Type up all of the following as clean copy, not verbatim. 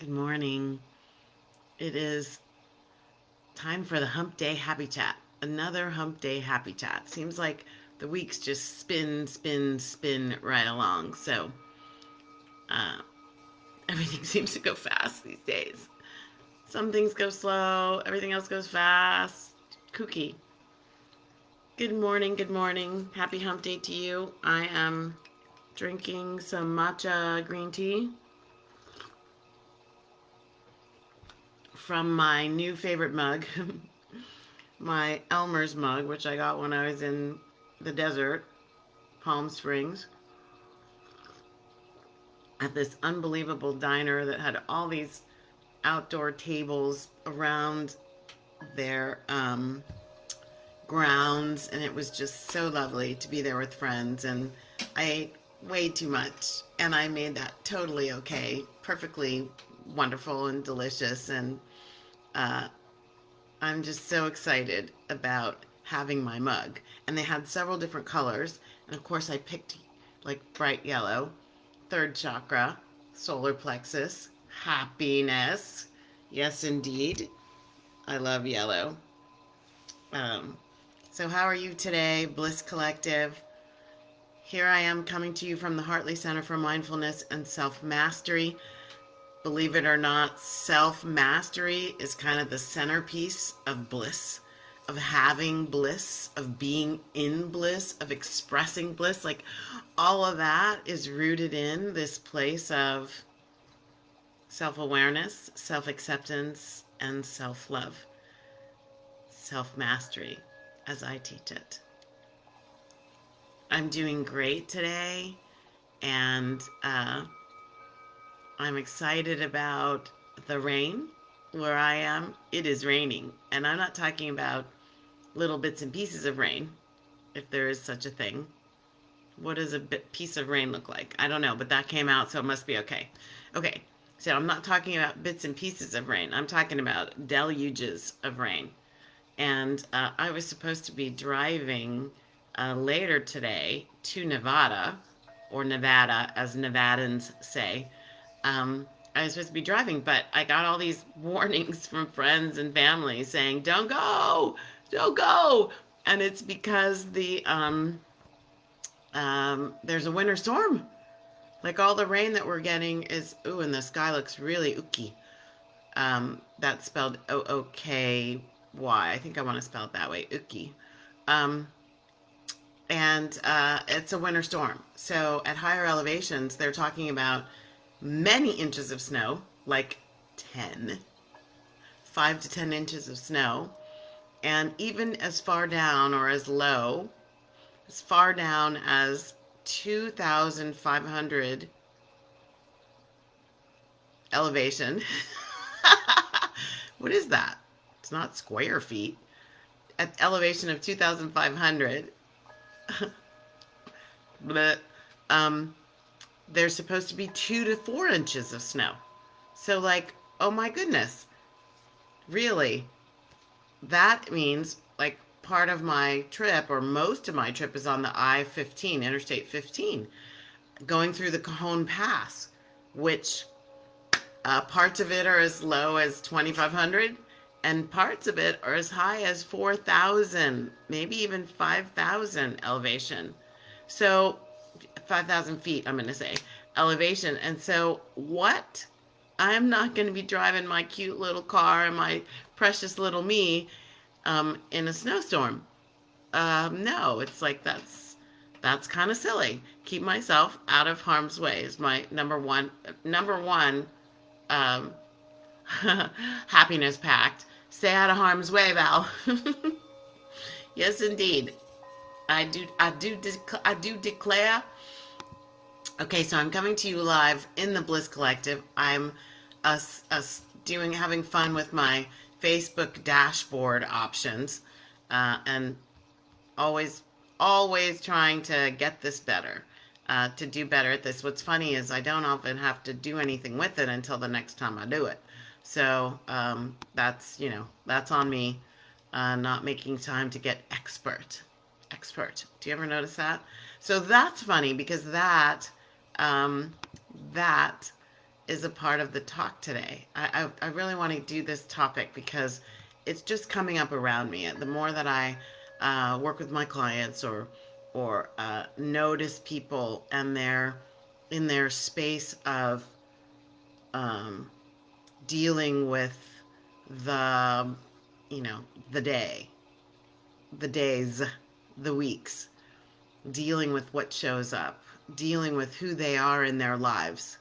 Good morning. It is time for the Hump Day Happy Chat. Another Hump Day Happy Chat. Seems like the weeks just spin right along. So, uh, everything seems to go fast these days. Some things go slow, everything else goes fast. Kooky. Good morning, good morning. Happy Hump Day to you. I am drinking some matcha green tea from my new favorite mug. My Elmer's mug, which I got when I was in the desert, Palm Springs, at this unbelievable diner that had all these outdoor tables around their grounds, and it was just so lovely to be there with friends. And I ate way too much, and I made that totally okay, perfectly wonderful and delicious. And uh, I'm just so excited about having my mug. And they had several different colors. And of course, I picked like bright yellow, third chakra, solar plexus, happiness. Yes, indeed. I love yellow. Um, so, how are you today, Bliss Collective? Here I am coming to you from the Hartley Center for Mindfulness and Self Mastery. Believe it or not, self-mastery is kind of the centerpiece of bliss, of having bliss, of being in bliss, of expressing bliss. Like all of that is rooted in this place of self-awareness, self-acceptance, and self-love, self-mastery, as I teach it. I'm doing great today, and I'm excited about the rain. Where I am, it is raining. And I'm not talking about little bits and pieces of rain, if there is such a thing. What does a piece of rain look like? I don't know, but that came out, so it must be okay. Okay, so I'm not talking about bits and pieces of rain. I'm talking about deluges of rain. And I was supposed to be driving later today to Nevada, or Nevada, as Nevadans say. I was supposed to be driving, but I got all these warnings from friends and family saying, "Don't go, don't go," and it's because there's a winter storm. Like all the rain that we're getting is and the sky looks really ooky. That's spelled Ooky. I think I want to spell it that way, ooky. Um, and it's a winter storm. So at higher elevations, they're talking about many inches of snow, like 5 to 10 inches of snow, and even as far down or as low, as far down as 2,500 elevation. What is that? It's not square feet. At elevation of 2,500, but there's supposed to be 2 to 4 inches of snow. So, like, oh my goodness, really? That means, like, part of my trip, or most of my trip, is on the I-15, Interstate 15, going through the Cajon Pass, which parts of it are as low as 2,500, and parts of it are as high as 4,000, maybe even 5,000 elevation. So, 5,000 feet, I'm going to say, elevation. And so, what? I'm not going to be driving my cute little car and my precious little me in a snowstorm. No, it's like that's kind of silly. Keep myself out of harm's way is my number one um, happiness pact. Stay out of harm's way, Val. Yes, indeed. I do declare. Okay, so I'm coming to you live in the Bliss Collective. I'm having fun with my Facebook dashboard options, and always trying to get this better, to do better at this. What's funny is I don't often have to do anything with it until the next time I do it. So that's on me, not making time to get expert. Do you ever notice that? So that's funny because that is a part of the talk today. I really want to do this topic because it's just coming up around me. The more that I work with my clients or notice people and their in their space of um, dealing with the you know the day, the days, the weeks, dealing with what shows up, dealing with who they are in their lives,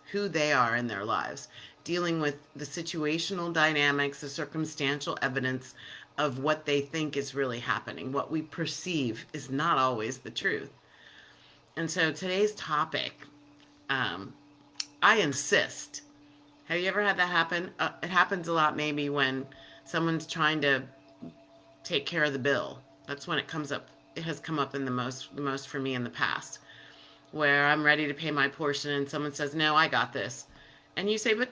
dealing with the situational dynamics, the circumstantial evidence of what they think is really happening. What we perceive is not always the truth. And so today's topic, um, I insist. Have you ever had that happen? It happens a lot maybe when someone's trying to take care of the bill. That's when it comes up. It has come up in the most for me in the past, where I'm ready to pay my portion and someone says, "No, I got this." And you say, "But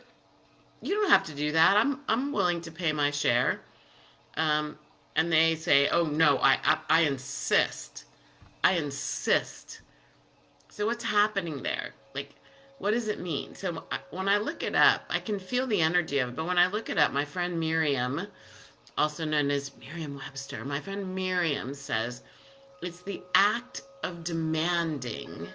you don't have to do that. I'm willing to pay my share." Um, and they say, "Oh no, I insist. I insist." So what's happening there? Like, what does it mean? So when I look it up, I can feel the energy of it. But when I look it up, my friend Miriam, also known as Merriam-Webster, my friend Miriam says it's the act of demanding,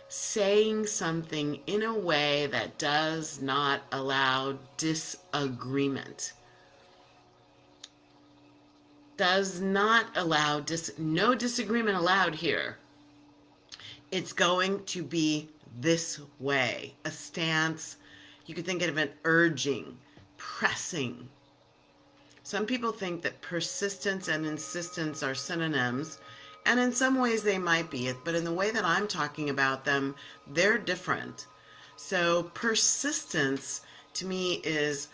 saying something in a way that does not allow disagreement. Does not allow no disagreement allowed here. It's going to be this way. A stance, you could think of an urging, pressing. Some people think that persistence and insistence are synonyms, and in some ways they might be, but in the way that I'm talking about them, they're different. So persistence to me is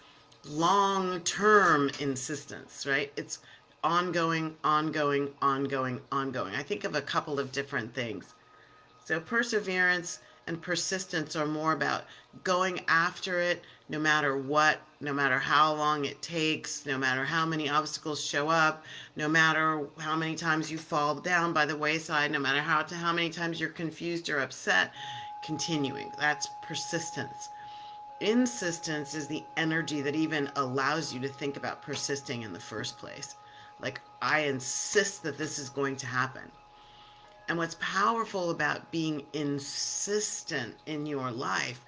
long-term insistence, right? It's ongoing, ongoing, ongoing, ongoing. I think of a couple of different things. So perseverance and persistence are more about going after it no matter what, no matter how long it takes, no matter how many obstacles show up, no matter how many times you fall down by the wayside, no matter how many times you're confused or upset, continuing. That's persistence. Insistence is the energy that even allows you to think about persisting in the first place. Like, I insist that this is going to happen. And what's powerful about being insistent in your life,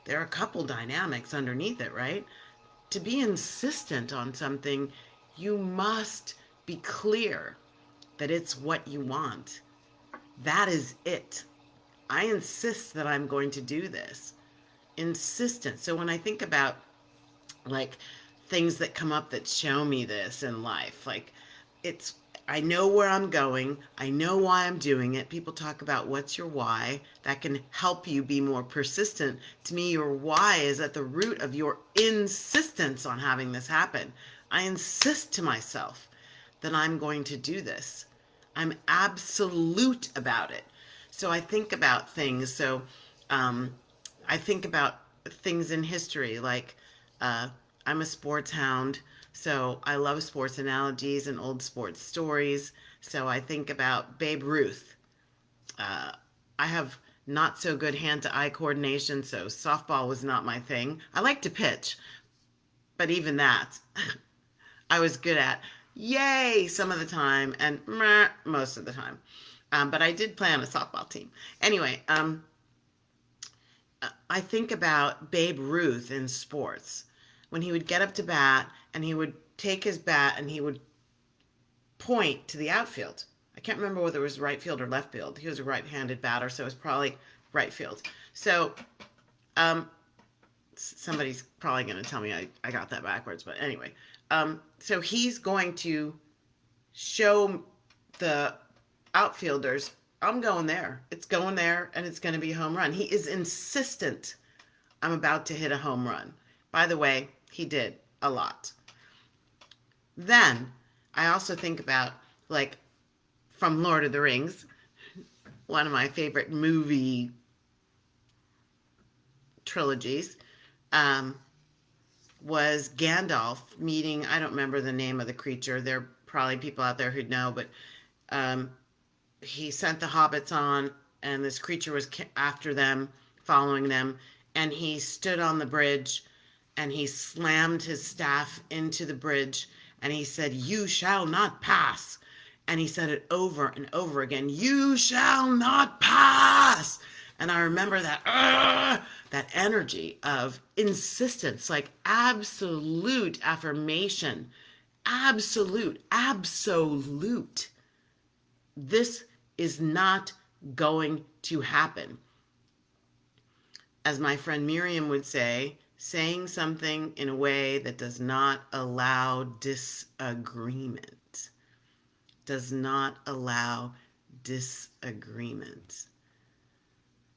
there are a couple dynamics underneath it, right? To be insistent on something, you must be clear that it's what you want. That is it. I insist that I'm going to do this. Insistent. So when I think about like things that come up that show me this in life, like it's I know where I'm going. I know why I'm doing it. People talk about what's your why. That can help you be more persistent. To me, your why is at the root of your insistence on having this happen. I insist to myself that I'm going to do this. I'm absolute about it. So I think about things. I think about things in history, like I'm a sports hound, so I love sports analogies and old sports stories. So I think about Babe Ruth. I have not so good hand-to-eye coordination, so softball was not my thing. I like to pitch, but even that, I was good at. Yay, some of the time, and meh, most of the time. But I did play on a softball team. Anyway, I think about Babe Ruth in sports when he would get up to bat and he would take his bat and he would point to the outfield. I can't remember whether it was right field or left field. He was a right-handed batter, so it was probably right field. So somebody's probably going to tell me I got that backwards, but anyway. So he's going to show the outfielders, I'm going there. It's going there, and it's going to be a home run. He is insistent I'm about to hit a home run. By the way, he did a lot. Then I also think about, like, from Lord of the Rings, one of my favorite movie trilogies, was Gandalf meeting, I don't remember the name of the creature. There are probably people out there who know, but he sent the hobbits on, and this creature was after them following them, and he stood on the bridge and he slammed his staff into the bridge and he said, "You shall not pass." And he said it over and over again, "You shall not pass." And I remember that energy of insistence, like absolute affirmation, absolute. This is not going to happen. As my friend Miriam would say, saying something in a way that does not allow disagreement. Does not allow disagreement.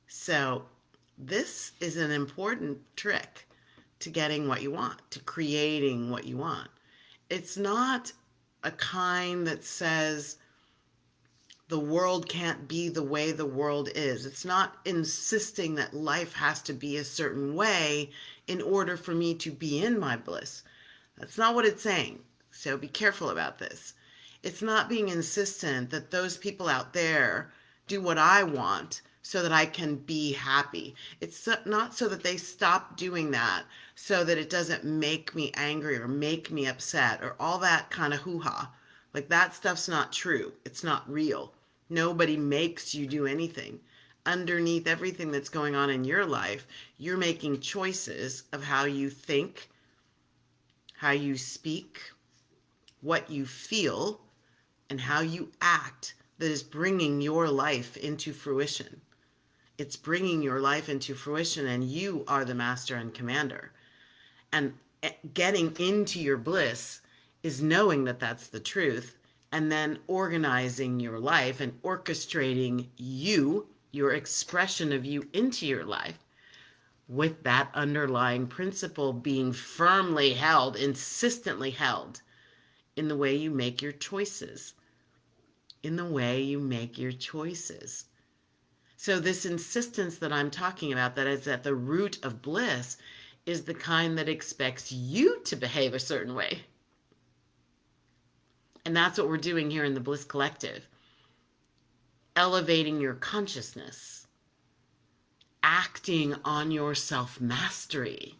So this is an important trick to getting what you want, to creating what you want. It's not a kind that says the world can't be the way the world is. It's not insisting that life has to be a certain way in order for me to be in my bliss. That's not what it's saying. So be careful about this. It's not being insistent that those people out there do what I want so that I can be happy. It's not so that they stop doing that so that it doesn't make me angry or make me upset or all that kind of hoo-ha. Like that stuff's not true. It's not real. Nobody makes you do anything. Underneath everything that's going on in your life, you're making choices of how you think, how you speak, what you feel, and how you act that is bringing your life into fruition. It's bringing your life into fruition, and you are the master and commander. And getting into your bliss is knowing that that's the truth, and then organizing your life and orchestrating you, your expression of you into your life, with that underlying principle being firmly held, insistently held, in the way you make your choices. In the way you make your choices. So this insistence that I'm talking about, that is at the root of bliss, is the kind that expects you to behave a certain way. And that's what we're doing here in the Bliss Collective. Elevating your consciousness. Acting on your self-mastery.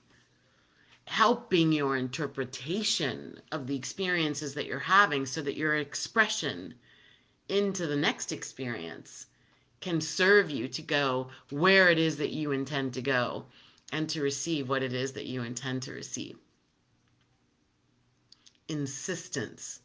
Helping your interpretation of the experiences that you're having so that your expression into the next experience can serve you to go where it is that you intend to go and to receive what it is that you intend to receive. Insistence.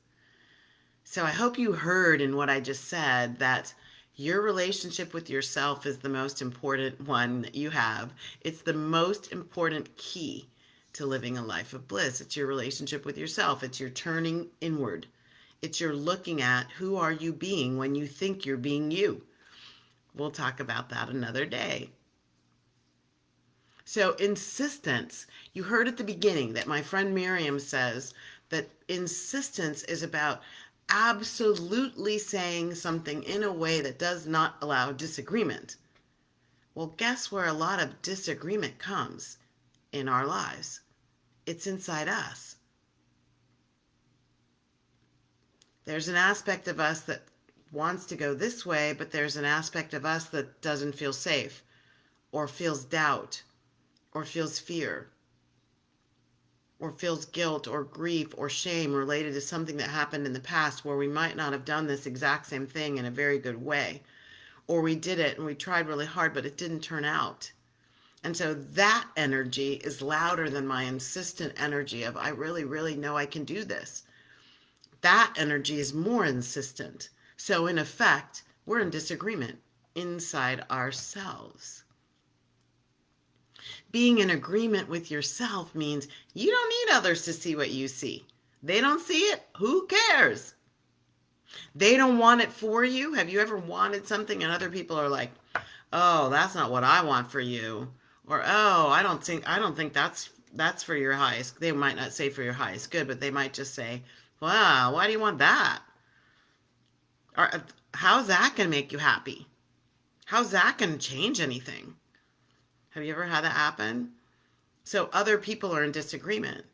So I hope you heard in what I just said that your relationship with yourself is the most important one that you have. It's the most important key to living a life of bliss. It's your relationship with yourself. It's your turning inward. It's your looking at who are you being when you think you're being you. We'll talk about that another day. So insistence, you heard at the beginning that my friend Miriam says that insistence is about absolutely saying something in a way that does not allow disagreement. Well, guess where a lot of disagreement comes in our lives? It's inside us. There's an aspect of us that wants to go this way, but there's an aspect of us that doesn't feel safe, or feels doubt, or feels fear, or feels guilt or grief or shame related to something that happened in the past where we might not have done this exact same thing in a very good way. Or we did it and we tried really hard, but it didn't turn out. And so that energy is louder than my insistent energy of, I really, really know I can do this. That energy is more insistent. So in effect, we're in disagreement inside ourselves. Being in agreement with yourself means you don't need others to see what you see. They don't see it. Who cares? They don't want it for you. Have you ever wanted something and other people are like, "Oh, that's not what I want for you," or "Oh, I don't think that's for your highest." They might not say for your highest good, but they might just say, "Wow, why do you want that?" Or how's that going to make you happy? How's that going to change anything? Have you ever had that happen? So other people are in disagreement,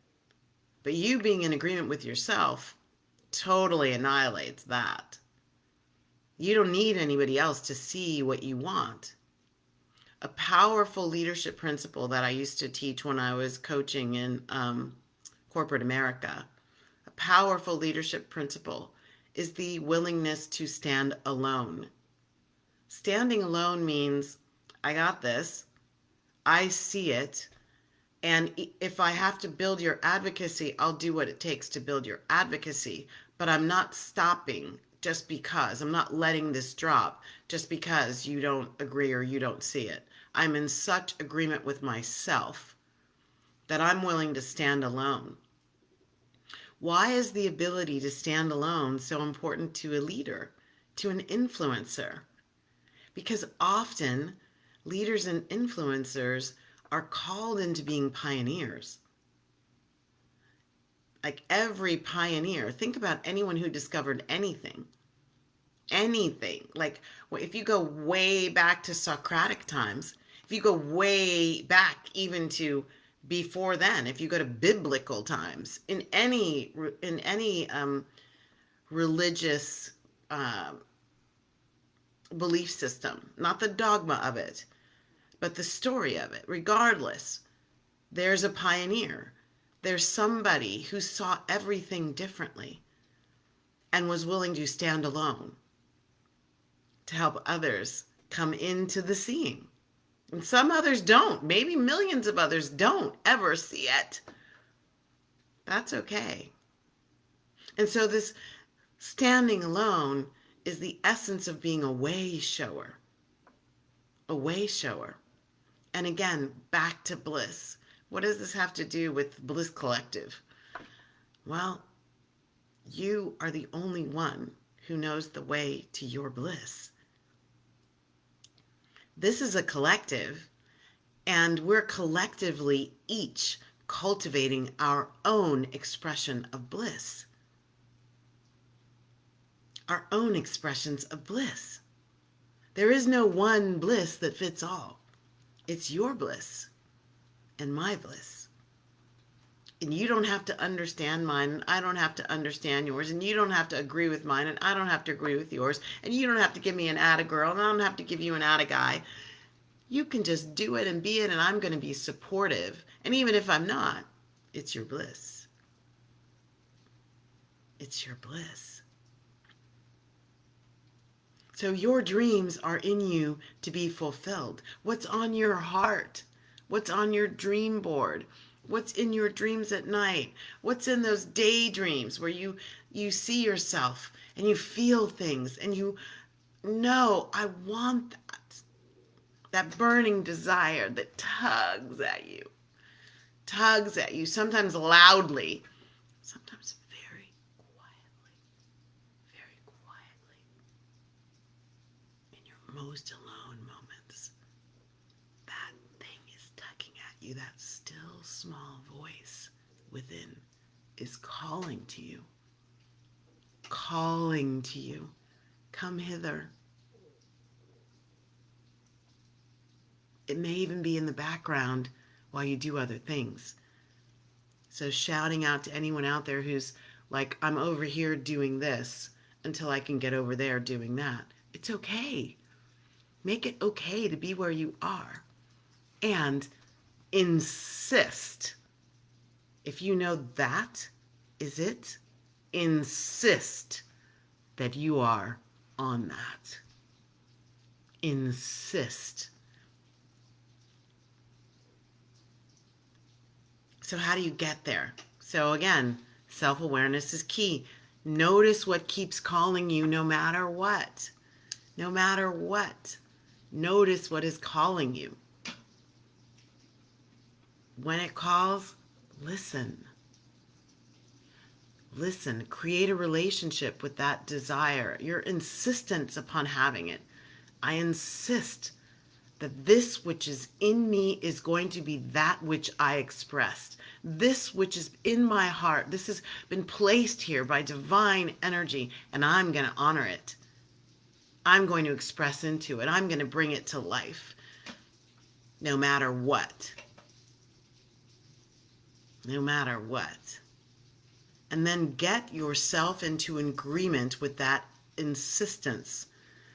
but you being in agreement with yourself totally annihilates that. You don't need anybody else to see what you want. A powerful leadership principle that I used to teach when I was coaching in corporate America, a powerful leadership principle is the willingness to stand alone. Standing alone means, I got this, I see it, and if I have to build your advocacy, I'll do what it takes to build your advocacy, but I'm not stopping just because. I'm not letting this drop just because you don't agree or you don't see it. I'm in such agreement with myself that I'm willing to stand alone. Why is the ability to stand alone so important to a leader, to an influencer? Because often leaders and influencers are called into being pioneers. Like every pioneer, think about anyone who discovered anything. Like if you go way back to Socratic times, if you go way back even to before then, if you go to biblical times, in any religious belief system, not the dogma of it, but the story of it, regardless, there's a pioneer. There's somebody who saw everything differently and was willing to stand alone to help others come into the seeing. And some others don't. Maybe millions of others don't ever see it. That's okay. And so this standing alone is the essence of being a way shower. A way shower. And again, back to bliss. What does this have to do with Bliss Collective? Well, you are the only one who knows the way to your bliss. This is a collective, and we're collectively each cultivating our own expression of bliss. Our own expressions of bliss. There is no one bliss that fits all. It's your bliss and my bliss. And you don't have to understand mine, and I don't have to understand yours, and you don't have to agree with mine, and I don't have to agree with yours, and you don't have to give me an atta girl, and I don't have to give you an atta guy. You can just do it and be it, and I'm going to be supportive. And even if I'm not, it's your bliss. It's your bliss. So your dreams are in you to be fulfilled. What's on your heart? What's on your dream board? What's in your dreams at night? What's in those daydreams where you see yourself and you feel things and you know, I want that. That burning desire that tugs at you, sometimes loudly, sometimes very quietly, in your most alone moments. That thing is tugging at you, that still small voice within is calling to you, come hither. It may even be in the background while you do other things. So shouting out to anyone out there who's like, I'm over here doing this until I can get over there doing that. It's okay. Make it okay to be where you are. And insist. If you know that is it, insist that you are on that. Insist. So how do you get there? So again, self-awareness is key. Notice what keeps calling you no matter what. No matter what. Notice what is calling you. When it calls, listen. Listen. Create a relationship with that desire. Your insistence upon having it. I insist that this which is in me is going to be that which I expressed. This which is in my heart, this has been placed here by divine energy, and I'm going to honor it. I'm going to express into it. I'm going to bring it to life, no matter what. No matter what. And then get yourself into agreement with that insistence.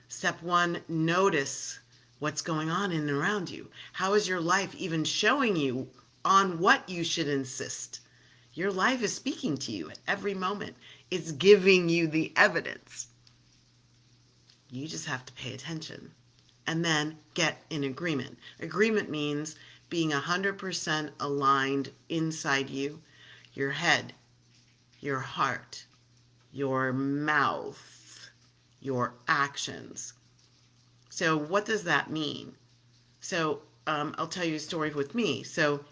Step one, notice what's going on in and around you. How is your life even showing you on what you should insist? Your life is speaking to you at every moment. It's giving you the evidence. You just have to pay attention and then get in agreement. Agreement means being 100% aligned inside you, your head, your heart, your mouth, your actions. So what does that mean? So I'll tell you a story with me. So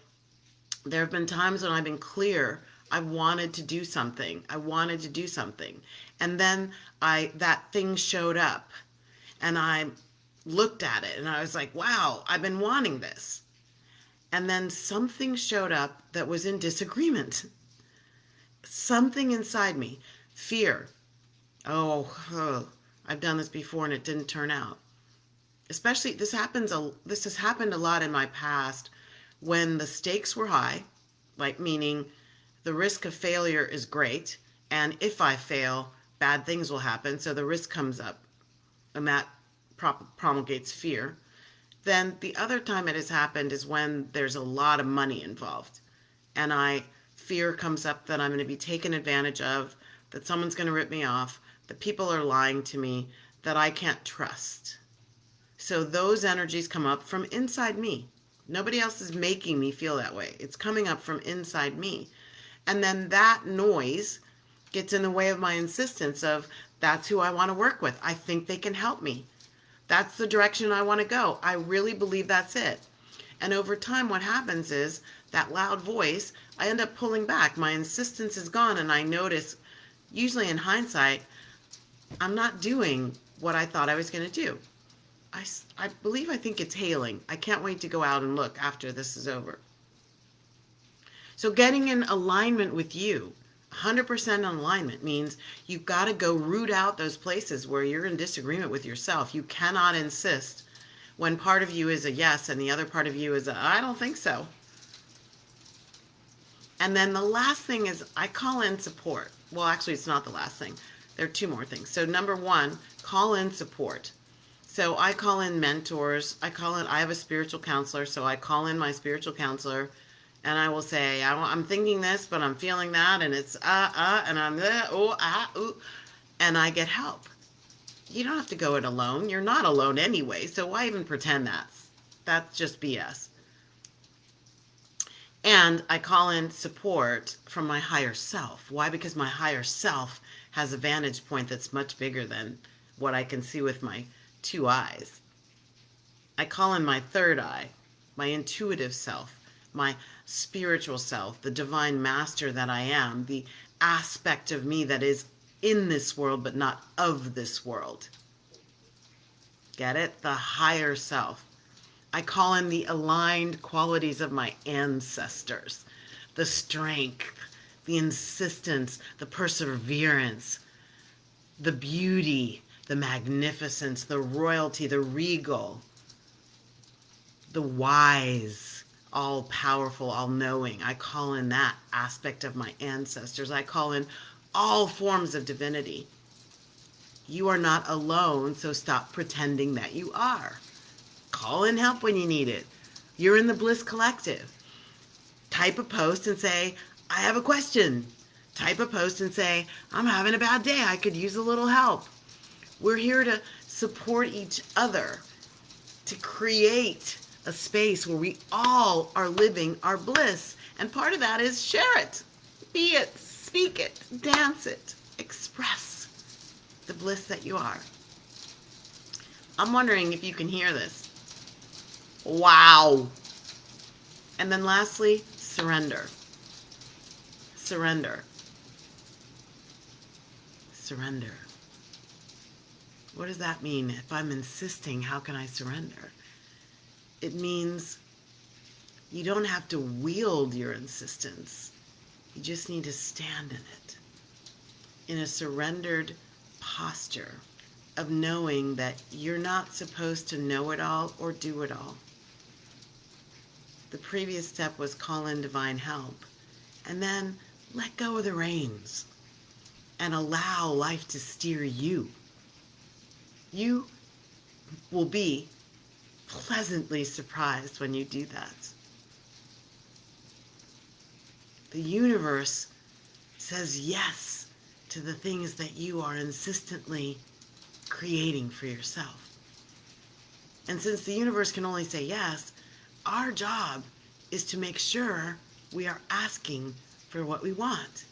there have been times when I've been clear. I wanted to do something. And then that thing showed up and I looked at it and I was like, wow, I've been wanting this. And then something showed up that was in disagreement. Something inside me. Fear. I've done this before and it didn't turn out. Especially, this has happened a lot in my past when the stakes were high, like meaning the risk of failure is great, and if I fail, bad things will happen, so the risk comes up, and that promulgates fear. Then the other time it has happened is when there's a lot of money involved, and fear comes up that I'm going to be taken advantage of, that someone's going to rip me off, that people are lying to me, that I can't trust. So those energies come up from inside me. Nobody else is making me feel that way. It's coming up from inside me. And then that noise gets in the way of my insistence of, that's who I want to work with. I think they can help me. That's the direction I want to go. I really believe that's it. And over time, what happens is that loud voice, I end up pulling back. My insistence is gone, and I notice, usually in hindsight, I'm not doing what I thought I was going to do. I think it's hailing. I can't wait to go out and look after this is over. So getting in alignment with you, 100% in alignment, means you've got to go root out those places where you're in disagreement with yourself. You cannot insist when part of you is a yes and the other part of you is a I don't think so. And then the last thing is I call in support. Well, actually, it's not the last thing. There are two more things. So number one, call in support. So I call in mentors. I have a spiritual counselor, so I call in my spiritual counselor, and I will say, I'm thinking this, but I'm feeling that, and it's, and I'm, and I get help. You don't have to go it alone. You're not alone anyway, so why even pretend that's just BS. And I call in support from my higher self. Why? Because my higher self has a vantage point that's much bigger than what I can see with my two eyes. I call in my third eye, my intuitive self, my spiritual self, the divine master that I am, the aspect of me that is in this world but not of this world. Get it? The higher self. I call in the aligned qualities of my ancestors, the strength, the insistence, the perseverance, the beauty, the magnificence, the royalty, the regal, the wise, all-powerful, all-knowing. I call in that aspect of my ancestors. I call in all forms of divinity. You are not alone, so stop pretending that you are. Call in help when you need it. You're in the Bliss Collective. Type a post and say, I have a question. Type a post and say, I'm having a bad day. I could use a little help. We're here to support each other, to create a space where we all are living our bliss. And part of that is share it, be it, speak it, dance it, express the bliss that you are. I'm wondering if you can hear this. Wow. And then lastly, surrender. Surrender. Surrender. What does that mean? If I'm insisting, how can I surrender? It means you don't have to wield your insistence. You just need to stand in it. In a surrendered posture of knowing that you're not supposed to know it all or do it all. The previous step was call in divine help. And then let go of the reins and allow life to steer you. You will be pleasantly surprised when you do that. The universe says yes to the things that you are insistently creating for yourself. And since the universe can only say yes, our job is to make sure we are asking for what we want.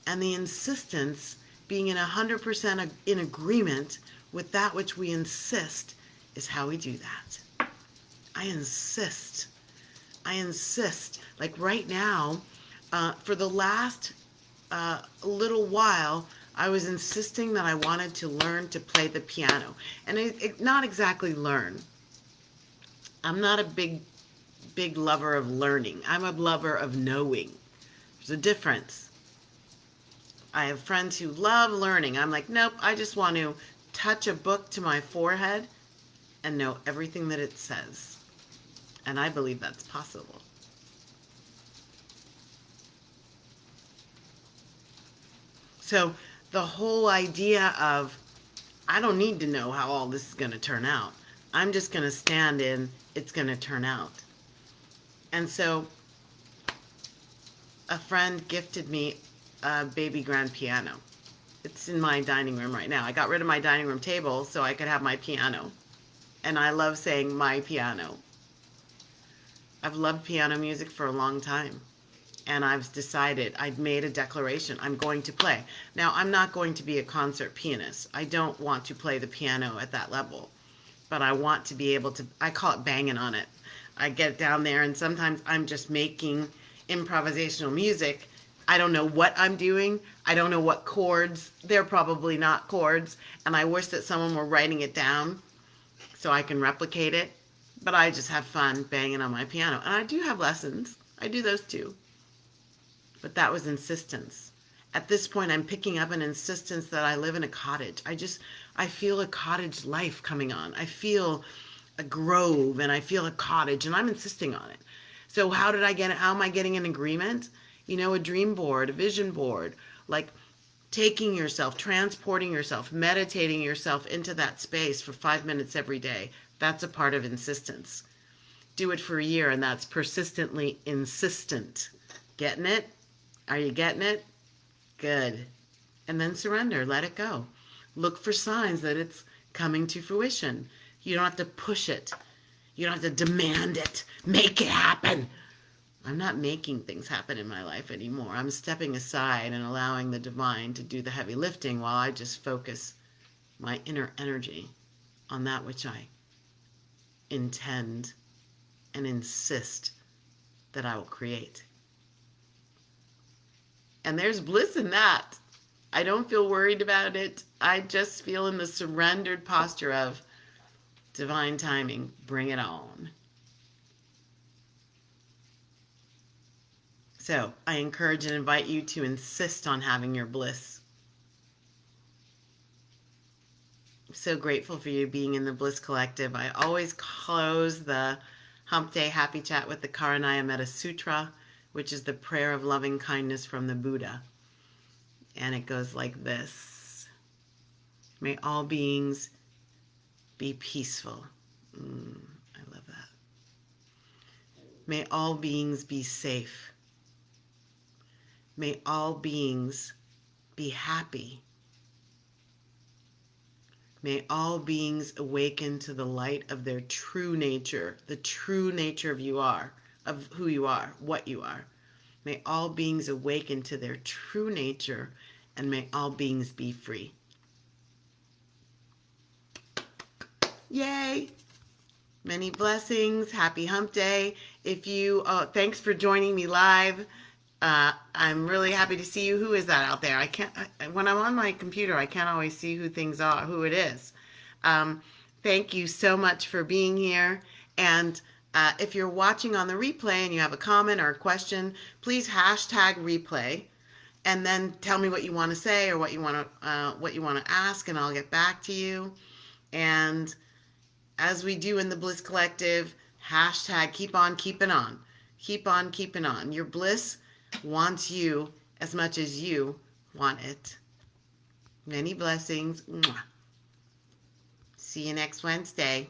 And the insistence, being in 100% in agreement with that which we insist, is how we do that. I insist. Like right now, for the last little while, I was insisting that I wanted to learn to play the piano. And not exactly learn. I'm not a big lover of learning. I'm a lover of knowing. There's a difference. I have friends who love learning. I'm like, nope, I just want to touch a book to my forehead and know everything that it says. And I believe that's possible. So the whole idea of, I don't need to know how all this is going to turn out. I'm just going to stand in, it's going to turn out. And so a friend gifted me a baby grand piano. It's in my dining room right now. I got rid of my dining room table so I could have my piano. And I love saying my piano. I've loved piano music for a long time. And I've decided, I've made a declaration, I'm going to play. Now, I'm not going to be a concert pianist. I don't want to play the piano at that level. But I want to be able to, I call it banging on it. I get down there and sometimes I'm just making improvisational music. I don't know what I'm doing. I don't know what chords. They're probably not chords. And I wish that someone were writing it down so I can replicate it. But I just have fun banging on my piano. And I do have lessons. I do those too. But that was insistence. At this point, I'm picking up an insistence that I live in a cottage. I feel a cottage life coming on. I feel a grove and I feel a cottage and I'm insisting on it. So how am I getting an agreement? You know, a dream board, a vision board, like taking yourself, transporting yourself, meditating yourself into that space for 5 minutes every day. That's a part of insistence. Do it for a year and that's persistently insistent. Getting it? Are you getting it? Good. And then surrender. Let it go. Look for signs that it's coming to fruition. You don't have to push it. You don't have to demand it. Make it happen. I'm not making things happen in my life anymore. I'm stepping aside and allowing the divine to do the heavy lifting while I just focus my inner energy on that which I intend and insist that I will create. And there's bliss in that. I don't feel worried about it. I just feel in the surrendered posture of divine timing. Bring it on. So I encourage and invite you to insist on having your bliss. I'm so grateful for you being in the Bliss Collective. I always close the Hump Day Happy Chat with the Karanaya Metta Sutra, which is the prayer of loving kindness from the Buddha. And it goes like this. May all beings be peaceful. I love that. May all beings be safe. May all beings be happy. May all beings awaken to the light of their true nature, the true nature of who you are, what you are. May all beings awaken to their true nature, and may all beings be free. Yay! Many blessings. Happy Hump Day. Thanks for joining me live. I'm really happy to see you. Who is that out there? When I'm on my computer, I can't always see who it is. Thank you so much for being here. And if you're watching on the replay and you have a comment or a question, please hashtag replay and then tell me what you want to say or what you want to ask, and I'll get back to you. And as we do in the Bliss Collective, hashtag keep on keeping on. Keep on keeping on. Your bliss wants you as much as you want it. Many blessings. Mwah. See you next Wednesday.